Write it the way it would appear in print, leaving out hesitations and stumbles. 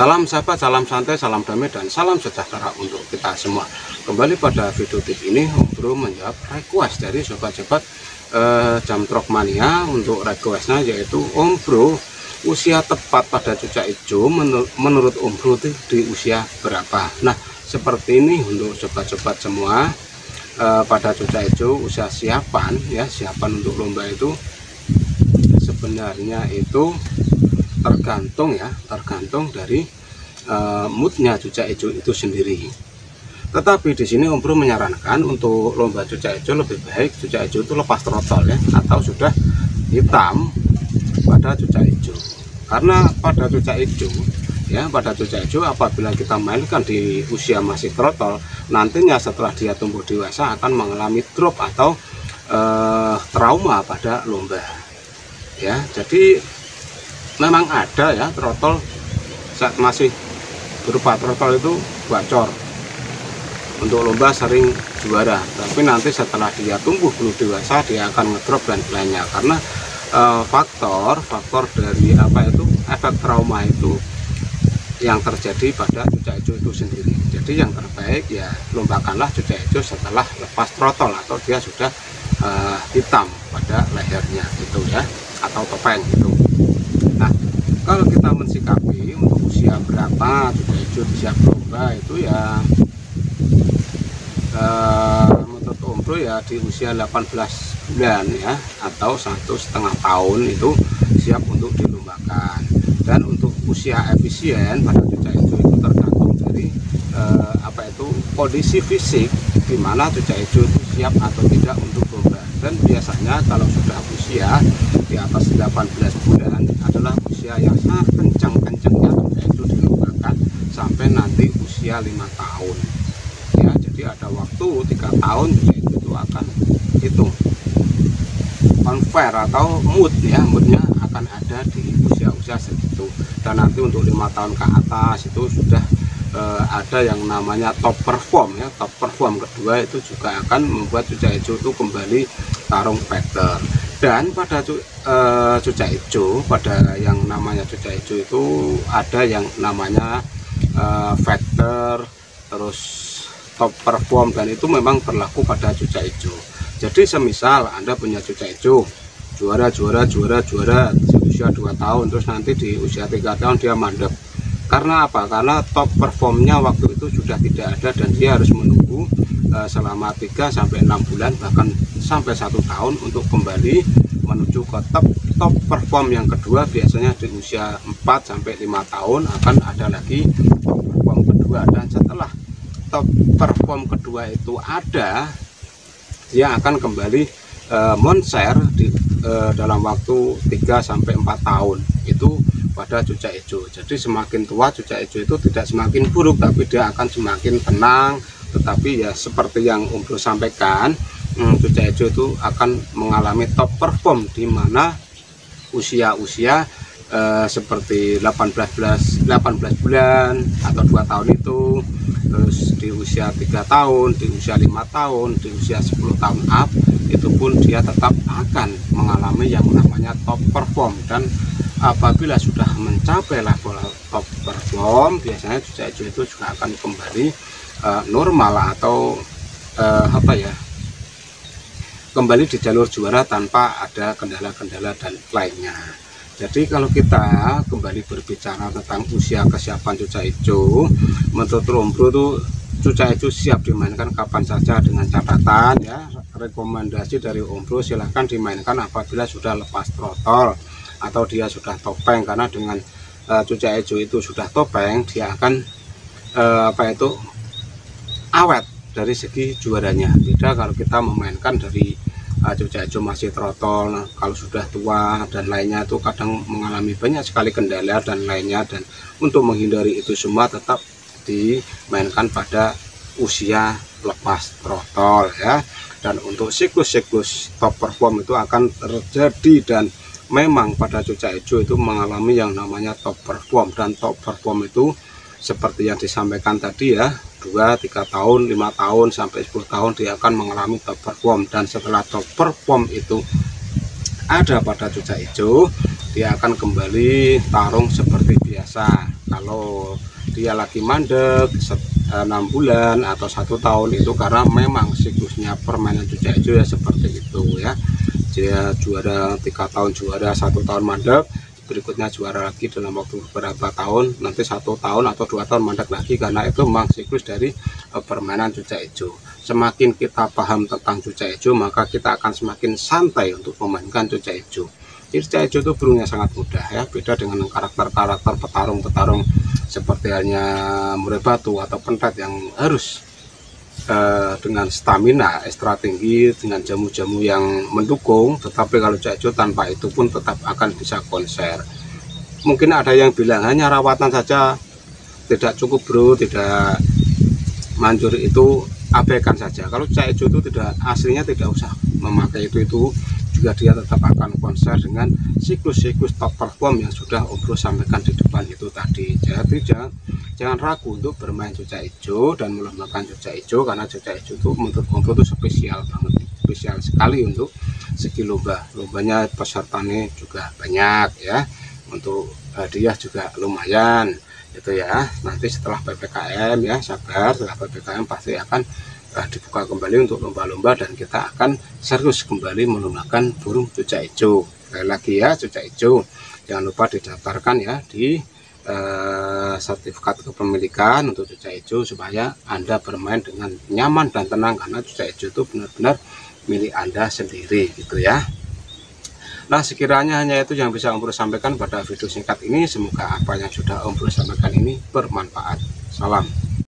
Salam sahabat, salam santai, salam damai, dan salam sejahtera untuk kita semua. Kembali pada video tip ini, Om Bro menjawab request dari sobat-sobat Jam Trok Mania. Untuk requestnya yaitu, Om Bro, usia tepat pada cucak hijau menurut Om Bro di usia berapa? Nah, seperti ini untuk sobat-sobat semua. Pada cucak hijau usia siapan untuk lomba itu sebenarnya itu tergantung dari moodnya cucak hijau itu sendiri. Tetapi di sini Om Bro menyarankan untuk lomba cucak hijau lebih baik cucak hijau itu lepas trotol atau sudah hitam pada cucak hijau. Karena pada cucak hijau apabila kita mainkan di usia masih trotol, nantinya setelah dia tumbuh dewasa akan mengalami drop atau trauma pada lomba. Jadi memang ada trotol saat masih berupa trotol itu bocor. Untuk lomba sering juara, tapi nanti setelah dia tumbuh belum dewasa dia akan ngedrop dan lainnya, karena faktor dari efek trauma itu yang terjadi pada cucak hijau itu sendiri. Jadi yang terbaik lombakanlah cucak hijau setelah lepas trotol atau dia sudah hitam pada lehernya atau topeng gitu. Nah, kalau kita mensikapi untuk usia berapa cucak hijau siap lomba itu menurut Om Bro di usia 18 bulan atau 1,5 tahun itu siap untuk dilombakan. Dan untuk usia efisien pada cucak hijau itu tergantung dari kondisi fisik, di mana cucak hijau itu siap atau tidak untuk lomba. Dan biasanya kalau sudah usia di atas 18 bulan adalah usia yang sangat kencang-kencangnya cucak hijau dilombakan sampai nanti usia 5 tahun. Jadi ada waktu 3 tahun cucak hijau itu akan hitung confer atau moodnya akan ada di usia-usia segitu. Dan nanti untuk 5 tahun ke atas itu sudah ada yang namanya top perform top perform kedua itu juga akan membuat cucak hijau itu kembali tarung factor. Dan pada cucak hijau, pada yang namanya cucak hijau itu ada yang namanya factor, terus top perform, dan itu memang berlaku pada cucak hijau. Jadi semisal Anda punya cucak hijau juara di usia 2 tahun, terus nanti di usia 3 tahun dia mandek. Karena apa? Karena top performnya waktu itu sudah tidak ada dan dia harus menunggu selama 3-6 bulan bahkan sampai 1 tahun untuk kembali menuju ke top perform yang kedua. Biasanya di usia 4-5 tahun akan ada lagi top perform kedua, dan setelah top perform kedua itu ada, dia akan kembali moncer dalam waktu 3-4 tahun itu pada cucak hijau. Jadi semakin tua cucak hijau itu tidak semakin buruk, tapi dia akan semakin tenang. Tetapi seperti yang Om Bro sampaikan, cucak hijau itu akan mengalami top perform di mana usia-usia seperti 18 bulan atau 2 tahun itu, terus di usia 3 tahun, di usia 5 tahun, di usia 10 tahun up, itu pun dia tetap akan mengalami yang namanya top perform. Dan apabila sudah mencapai level top perform, biasanya cucak hijau itu juga akan kembali normal atau kembali di jalur juara tanpa ada kendala-kendala dan lainnya. Jadi kalau kita kembali berbicara tentang usia kesiapan cucak hijau, menurut Om Bro itu cucak hijau siap dimainkan kapan saja, dengan catatan rekomendasi dari Om Bro silahkan dimainkan apabila sudah lepas trotol atau dia sudah topeng. Karena dengan cucak hijau itu sudah topeng, dia akan awet dari segi juaranya. Beda kalau kita memainkan dari cucak hijau masih trotol. Nah, kalau sudah tua dan lainnya itu kadang mengalami banyak sekali kendala dan lainnya, dan untuk menghindari itu semua tetap dimainkan pada usia lepas trotol Dan untuk siklus-siklus top perform itu akan terjadi, dan memang pada cucak hijau itu mengalami yang namanya top perform. Dan top perform itu seperti yang disampaikan tadi 2-3 tahun, 5 tahun sampai 10 tahun dia akan mengalami top perform. Dan setelah top perform itu ada pada cucak hijau, dia akan kembali tarung seperti biasa. Kalau dia lagi mandek 6 bulan atau 1 tahun itu karena memang siklusnya permainan cucak hijau ya seperti itu ya. Dia juara 3 tahun juara, 1 tahun mandek, berikutnya juara lagi dalam waktu beberapa tahun, nanti 1 tahun atau 2 tahun mandek lagi, karena itu memang siklus dari permainan cucak hijau. Semakin kita paham tentang cucak hijau, maka kita akan semakin santai untuk memainkan cucak hijau. Cucak hijau itu burungnya sangat mudah ya, beda dengan karakter-karakter petarung-petarung seperti hanya murai batu atau pentet yang harus dengan stamina ekstra tinggi, dengan jamu-jamu yang mendukung. Tetapi kalau cucak hijau tanpa itu pun tetap akan bisa konser. Mungkin ada yang bilang hanya rawatan saja tidak cukup bro, tidak manjur, itu abaikan saja. Kalau cucak hijau itu tidak, aslinya tidak usah memakai itu juga dia tetap akan konser dengan siklus-siklus top perform yang sudah Om Bro sampaikan di depan itu tadi. Jadi jangan ragu untuk bermain cucak hijau dan melombakan cucak hijau, karena cucak hijau itu menurut Om Bro itu spesial banget, spesial sekali untuk segi lomba. Lombanya pesertanya juga banyak ya, untuk hadiah juga lumayan itu ya. Nanti setelah PPKM ya, sabar, setelah PPKM pasti akan dibuka kembali untuk lomba-lomba dan kita akan serius kembali menggunakan burung cucak hijau. Sekali lagi ya, cucak hijau jangan lupa didaftarkan ya di sertifikat kepemilikan untuk cucak hijau supaya Anda bermain dengan nyaman dan tenang, karena cucak hijau itu benar-benar milik Anda sendiri gitu ya. Nah, sekiranya hanya itu yang bisa Om Bro sampaikan pada video singkat ini. Semoga apa yang sudah Om Bro sampaikan ini bermanfaat. Salam.